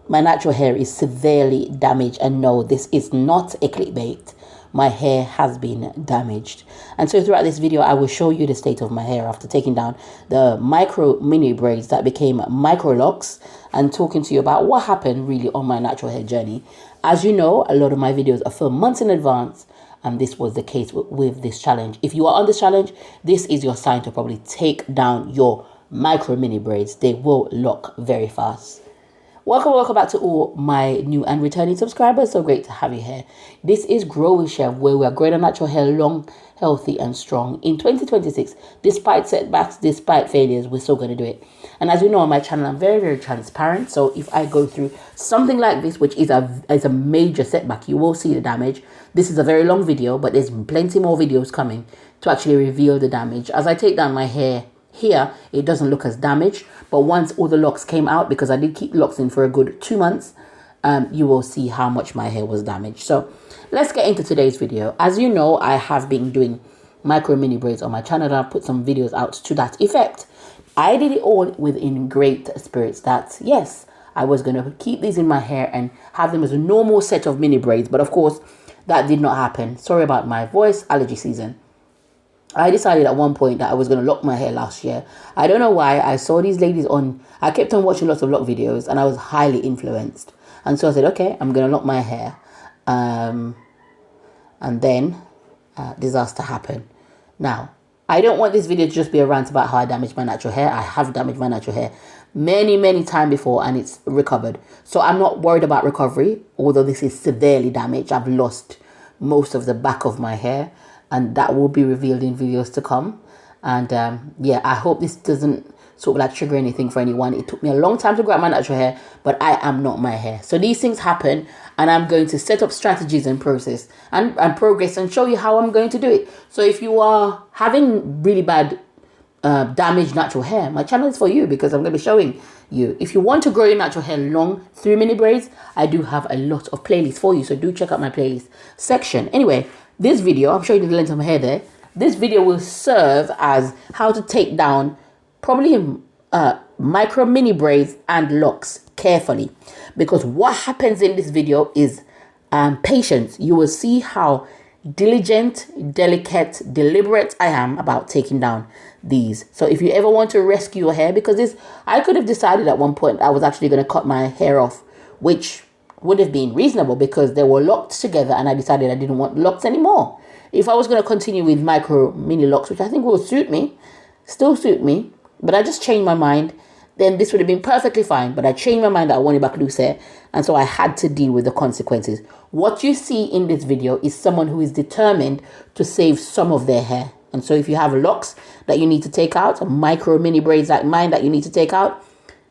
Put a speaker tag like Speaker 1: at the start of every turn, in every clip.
Speaker 1: my natural hair is severely damaged. And no, this is not a clickbait. My hair has been damaged. And so throughout this video, I will show you the state of my hair after taking down the micro mini braids that became micro locks, and talking to you about what happened really on my natural hair journey. As you know, a lot of my videos are filmed months in advance, and this was the case with this challenge. If you are on this challenge, this is your sign to probably take down your micro mini braids. They will lock very fast. Welcome back to all my new and returning subscribers. So great to have you here. This is Grow with Shev, where we are growing our natural hair long, healthy and strong. In 2026, despite setbacks, despite failures, we're still going to do it. And as you know on my channel, I'm very transparent. So if I go through something like this, which is a major setback, you will see the damage. This is a very long video, but there's plenty more videos coming to actually reveal the damage. As I take down my hair here, it doesn't look as damaged, but once all the locks came out, because I did keep locks in for a good 2 months, you will see how much my hair was damaged. So let's get into today's video. As you know, I have been doing micro mini braids on my channel. I've put some videos out to that effect. I did it all within great spirits that yes, I was going to keep these in my hair and have them as a normal set of mini braids, but of course that did not happen. Sorry about my voice, allergy season. I decided at one point that I was going to lock my hair last year. I don't know why. I saw these ladies I kept on watching lots of lock videos, and I was highly influenced. And so I said, okay, I'm going to lock my hair. And then disaster happened. Now, I don't want this video to just be a rant about how I damaged my natural hair. I have damaged my natural hair many times before, and it's recovered. So I'm not worried about recovery, although this is severely damaged. I've lost most of the back of my hair, and that will be revealed in videos to come. And yeah, I hope this doesn't sort of like trigger anything for anyone. It took me a long time to grow out my natural hair, but I am not my hair. So these things happen, and I'm going to set up strategies and process and progress and show you how I'm going to do it. So if you are having really bad damaged natural hair, my channel is for you, because I'm going to be showing you. If you want to grow your natural hair long through mini braids, I do have a lot of playlists for you. So do check out my playlist section. Anyway, this video, I'm showing you the length of my hair there. This video will serve as how to take down probably micro mini braids and locks carefully. Because what happens in this video is patience. You will see how diligent, delicate, deliberate I am about taking down these. So if you ever want to rescue your hair, because I could have decided at one point I was actually going to cut my hair off, which would have been reasonable because they were locked together, and I decided I didn't want locks anymore. If I was going to continue with micro mini locks, which I think will still suit me, but I just changed my mind, then this would have been perfectly fine. But I changed my mind that I wanted back loose hair, and so I had to deal with the consequences. What you see in this video is someone who is determined to save some of their hair. And so if you have locks that you need to take out, micro mini braids like mine that you need to take out,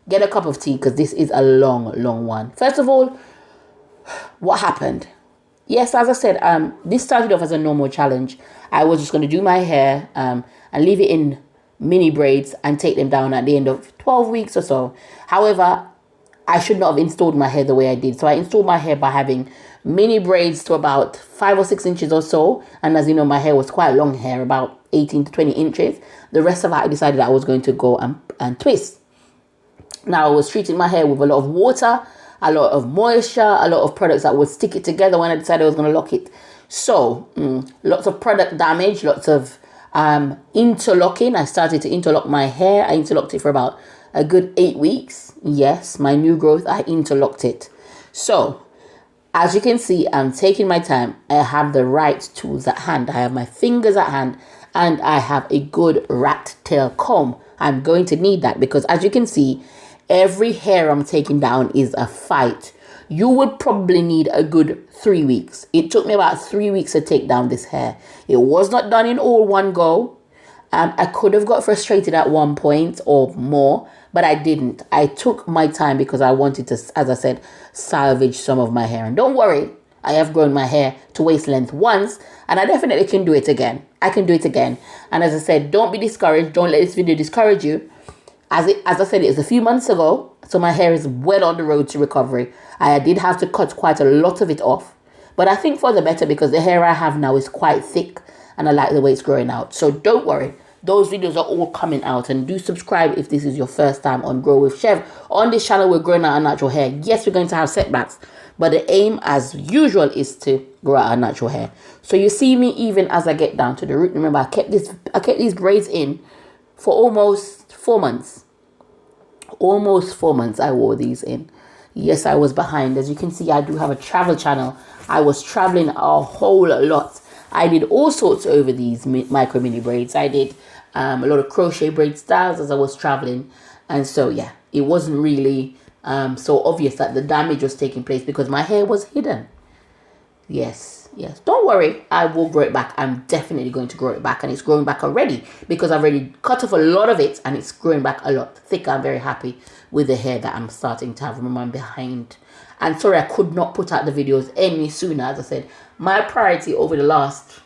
Speaker 1: get a cup of tea, because this is a long one. First of all, what happened? Yes, as I said, this started off as a normal challenge. I was just going to do my hair and leave it in mini braids and take them down at the end of 12 weeks or so. However, I should not have installed my hair the way I did. So I installed my hair by having mini braids to about 5 or 6 inches or so. And as you know, my hair was quite long hair, about 18 to 20 inches. The rest of it, I decided I was going to go and twist. Now, I was treating my hair with a lot of water, a lot of moisture, a lot of products that would stick it together when I decided I was going to lock it. So lots of product damage, lots of interlocking. I started to interlock my hair. I interlocked it for about a good 8 weeks. Yes, my new growth, I interlocked it. So as you can see, I'm taking my time. I have the right tools at hand. I have my fingers at hand, and I have a good rat tail comb. I'm going to need that because, as you can see, every hair I'm taking down is a fight. You would probably need a good 3 weeks. It took me about 3 weeks to take down this hair. It was not done in all one go. I could have got frustrated at one point or more, but I didn't. I took my time because I wanted to, as I said, salvage some of my hair. And don't worry, I have grown my hair to waist length once, and I definitely can do it again. I can do it again. And as I said, don't be discouraged. Don't let this video discourage you. As I said, it was a few months ago, so my hair is well on the road to recovery. I did have to cut quite a lot of it off, but I think for the better because the hair I have now is quite thick and I like the way it's growing out. So don't worry, those videos are all coming out. And do subscribe if this is your first time on Grow with Shev. On this channel, we're growing out our natural hair. Yes, we're going to have setbacks, but the aim, as usual, is to grow out our natural hair. So you see me even as I get down to the root. Remember, I kept these braids in for almost 4 months. Almost 4 months I wore these in. Yes, I was behind. As you can see, I do have a travel channel. I was traveling a whole lot. I did all sorts over these micro mini braids. I did a lot of crochet braid styles as I was traveling. And so, yeah, it wasn't really so obvious that the damage was taking place because my hair was hidden. Yes. Don't worry. I will grow it back. I'm definitely going to grow it back. And it's growing back already because I've already cut off a lot of it and it's growing back a lot thicker. I'm very happy with the hair that I'm starting to have. Remember, I'm behind. And sorry, I could not put out the videos any sooner. As I said, my priority over the last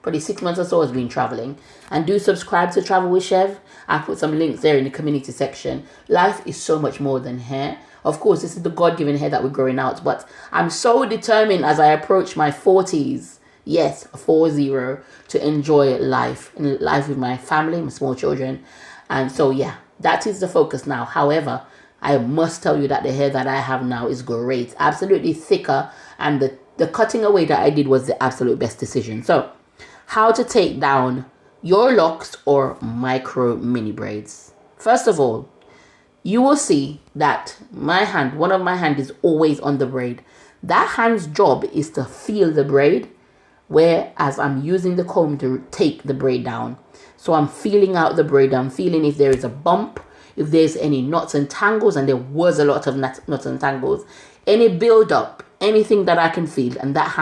Speaker 1: probably 6 months or so has been traveling. And do subscribe to Travel with Shev. I put some links there in the community section. Life is so much more than hair. Of course, this is the God-given hair that we're growing out. But I'm so determined as I approach my 40s. Yes, 40, to enjoy life. And life with my family, my small children. And so, yeah, that is the focus now. However, I must tell you that the hair that I have now is great. Absolutely thicker. And the cutting away that I did was the absolute best decision. So, how to take down your locks or micro mini braids. First of all, you will see that one of my hand is always on the braid. That hand's job is to feel the braid, whereas I'm using the comb to take the braid down. So I'm feeling out the braid. I'm feeling if there is a bump, if there's any knots and tangles, and there was a lot of knots and tangles, any build up, anything that I can feel, and that's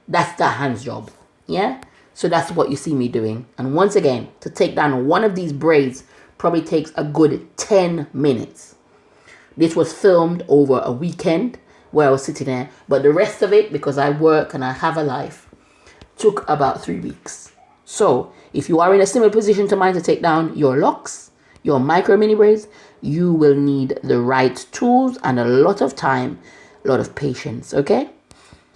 Speaker 1: that hand's job. Yeah, so that's what you see me doing. And once again, to take down one of these braids probably takes a good 10 minutes. This was filmed over a weekend where I was sitting there, but the rest of it, because I work and I have a life, took about 3 weeks. So if you are in a similar position to mine to take down your locks, your micro mini braids, you will need the right tools and a lot of time, a lot of patience, okay?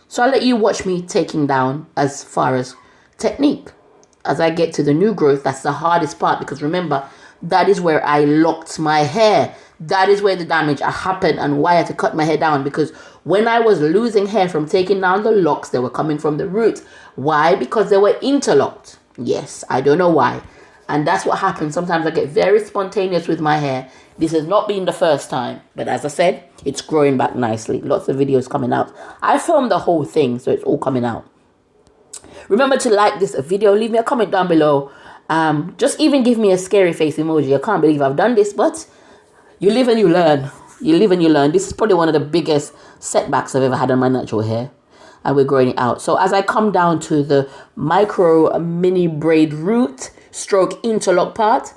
Speaker 1: So I'll let you watch me taking down as far as technique. As I get to the new growth, that's the hardest part because remember, that is where I locked my hair. That is where the damage happened and why I had to cut my hair down, because when I was losing hair from taking down the locks, they were coming from the root. Why? Because they were interlocked. Yes, I don't know why. And that's what happens. Sometimes I get very spontaneous with my hair. This has not been the first time. But as I said, it's growing back nicely. Lots of videos coming out. I filmed the whole thing, so it's all coming out. Remember to like this video. Leave me a comment down below. Just even give me a scary face emoji. I can't believe I've done this, but you live and you learn. You live and you learn. This is probably one of the biggest setbacks I've ever had on my natural hair. And we're growing it out. So as I come down to the micro mini braid root stroke interlock part,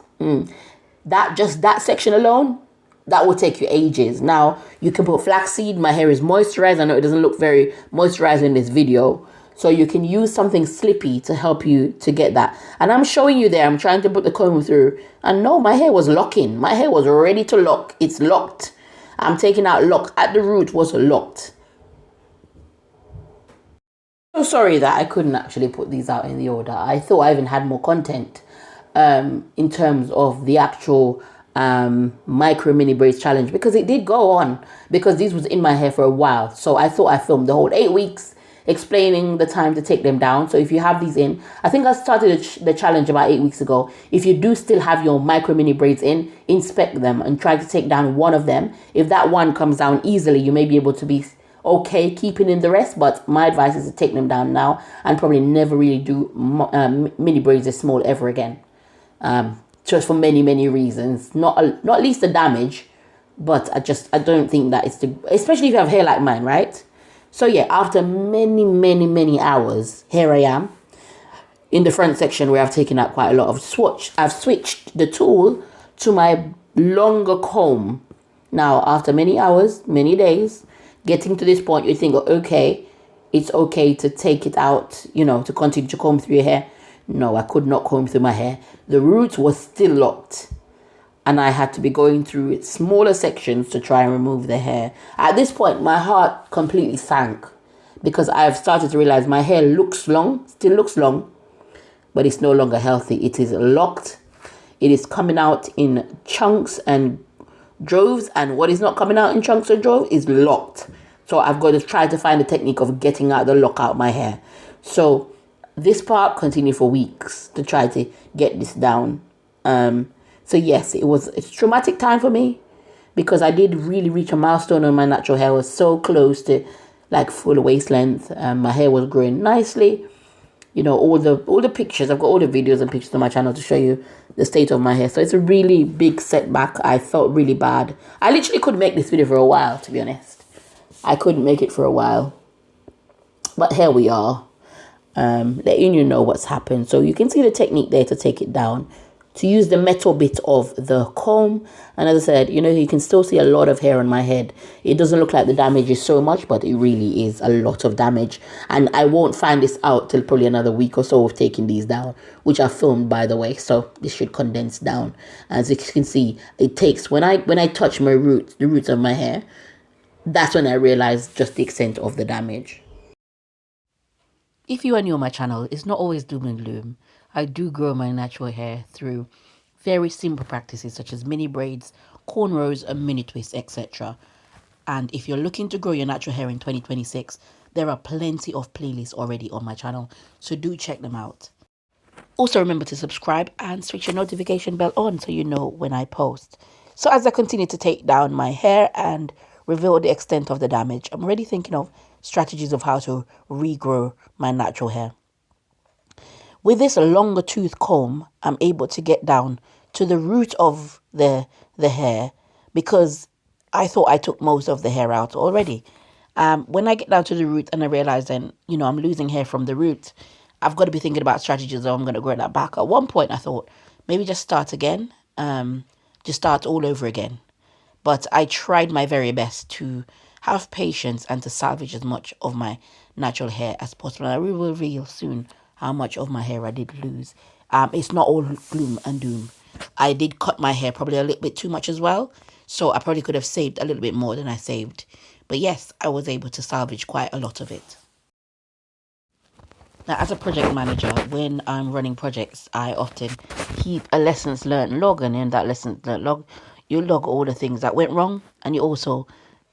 Speaker 1: that section alone, that will take you ages. Now, you can put flaxseed. My hair is moisturized. I know it doesn't look very moisturized in this video. So you can use something slippy to help you to get that. And I'm showing you there. I'm trying to put the comb through. And no, my hair was locking. My hair was ready to lock. It's locked. I'm taking out lock. At the root was locked. So sorry that I couldn't actually put these out in the order. I thought I even had more content in terms of the actual micro mini braids challenge, because it did go on, because these was in my hair for a while. So I thought I filmed the whole 8 weeks explaining the time to take them down. So if you have these in, I think I started the challenge about 8 weeks ago. If you do still have your micro mini braids in, inspect them and try to take down one of them. If that one comes down easily, you may be able to be okay keeping in the rest, but my advice is to take them down now and probably never really do mini braids this small ever again, just for many reasons, not least the damage, but I don't think that it's especially if you have hair like mine, right? So yeah, after many hours, here I am in the front section where I've taken out quite a lot of swatch. I've switched the tool to my longer comb. Now, after many hours, many days, getting to this point, you think, okay, it's okay to take it out, you know, to continue to comb through your hair. No, I could not comb through my hair. The root was still locked. And I had to be going through smaller sections to try and remove the hair. At this point, my heart completely sank, because I've started to realize my hair looks long, still looks long, but it's no longer healthy. It is locked. It is coming out in chunks and droves, and what is not coming out in chunks or droves is locked. So I've got to try to find a technique of getting out the lock out my hair. So this part continued for weeks to try to get this down. So yes, it's a traumatic time for me, because I did really reach a milestone on my natural hair. I was so close to like full waist length. My hair was growing nicely. You know, all the pictures, I've got all the videos and pictures on my channel to show you the state of my hair. So it's a really big setback. I felt really bad. I literally couldn't make this video for a while, to be honest. I couldn't make it for a while. But here we are. Letting you know what's happened. So you can see the technique there to take it down. To use the metal bit of the comb. And as I said, you know, you can still see a lot of hair on my head. It doesn't look like the damage is so much, but it really is a lot of damage. And I won't find this out till probably another week or so of taking these down, which I filmed, by the way. So this should condense down. As you can see, it takes, when I touch my roots, the roots of my hair, that's when I realized just the extent of the damage. If you are new on my channel, it's not always doom and gloom. I do grow my natural hair through very simple practices such as mini braids, cornrows, and mini twists, etc. And if you're looking to grow your natural hair in 2026, there are plenty of playlists already on my channel, so do check them out. Also remember to subscribe and switch your notification bell on so you know when I post. So as I continue to take down my hair and reveal the extent of the damage, I'm already thinking of strategies of how to regrow my natural hair. With this longer tooth comb, I'm able to get down to the root of the hair, because I thought I took most of the hair out already. When I get down to the root and I realize then, you know, I'm losing hair from the root, I've got to be thinking about strategies of I'm going to grow that back. At one point I thought maybe just start again, just start all over again. But I tried my very best to have patience and to salvage as much of my natural hair as possible. And I will reveal soon how much of my hair I did lose. It's not all gloom and doom. I did cut my hair probably a little bit too much as well. So I probably could have saved a little bit more than I saved. But yes, I was able to salvage quite a lot of it. Now, as a project manager, when I'm running projects, I often keep a lessons learned log. And in that lessons learned log, you log all the things that went wrong. And you also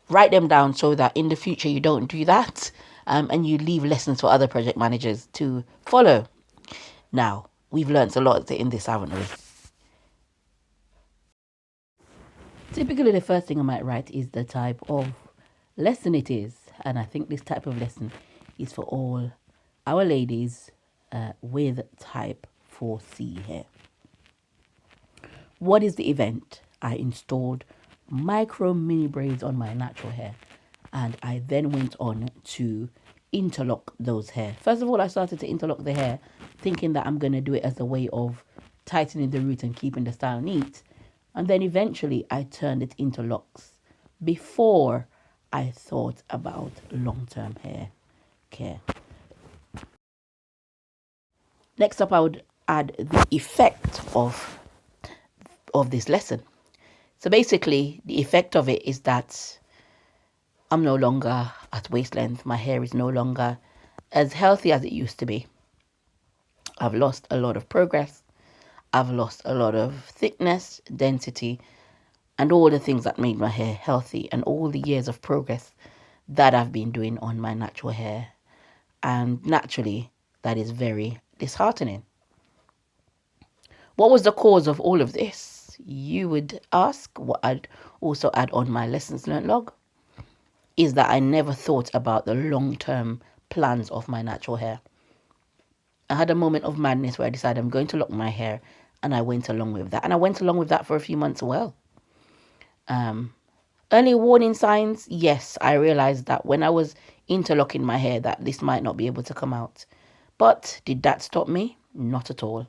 Speaker 1: write them down so that in the future you don't do that. And you leave lessons for other project managers to follow. Now, we've learned a lot in this, haven't we? Typically, the first thing I might write is the type of lesson it is. And I think this type of lesson is for all our ladies with type 4C hair. What is the event? I installed micro mini braids on my natural hair, and I then went on to interlock those hair. First of all, I started to interlock the hair thinking that I'm going to do it as a way of tightening the root and keeping the style neat. And then eventually I turned it into locks before I thought about long-term hair care. Next up, I would add the effect of this lesson. So basically, the effect of it is that I'm no longer at waist length. My hair is no longer as healthy as it used to be. I've lost a lot of progress. I've lost a lot of thickness, density, and all the things that made my hair healthy, and all the years of progress that I've been doing on my natural hair. And naturally, that is very disheartening. What was the cause of all of this? You would ask. What I'd also add on my lessons learned log is that I never thought about the long-term plans of my natural hair. I had a moment of madness where I decided I'm going to lock my hair, and I went along with that. And I went along with that for a few months as well. Early warning signs, yes, I realized that when I was interlocking my hair that this might not be able to come out. But did that stop me? Not at all.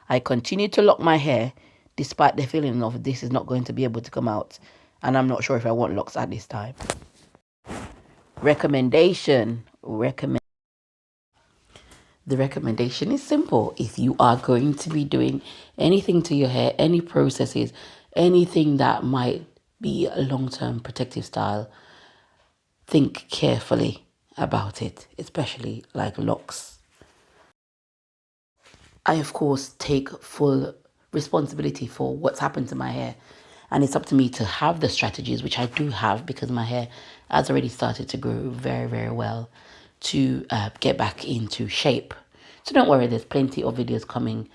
Speaker 1: I continued to lock my hair despite the feeling of this is not going to be able to come out, and I'm not sure if I want locks at this time. Recommendation. The recommendation is simple. If you are going to be doing anything to your hair, any processes, anything that might be a long-term protective style, think carefully about it, especially like locks. I, of course, take full responsibility for what's happened to my hair. And it's up to me to have the strategies, which I do have because my hair has already started to grow very, very well, to get back into shape. So don't worry, there's plenty of videos coming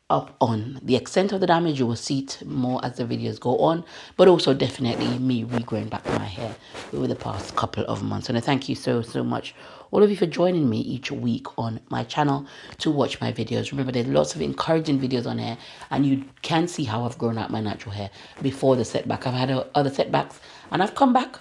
Speaker 1: up on the extent of the damage. You will see it more as the videos go on, but also definitely me regrowing back my hair over the past couple of months. And I thank you so much, all of you, for joining me each week on my channel to watch my videos. Remember, there's lots of encouraging videos on here, and you can see how I've grown out my natural hair before the setback. I've had other setbacks and I've come back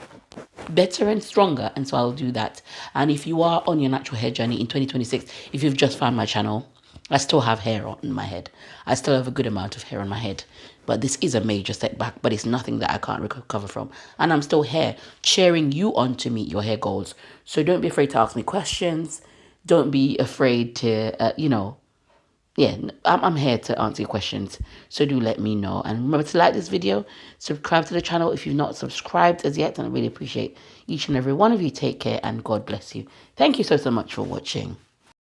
Speaker 1: better and stronger, and so I'll do that. And if you are on your natural hair journey in 2026, if you've just found my channel, I still have hair on my head. I still have a good amount of hair on my head. But this is a major setback, but it's nothing that I can't recover from. And I'm still here cheering you on to meet your hair goals. So don't be afraid to ask me questions. Don't be afraid to, I'm here to answer your questions. So do let me know. And remember to like this video, subscribe to the channel if you've not subscribed as yet. And I really appreciate each and every one of you. Take care and God bless you. Thank you so much for watching.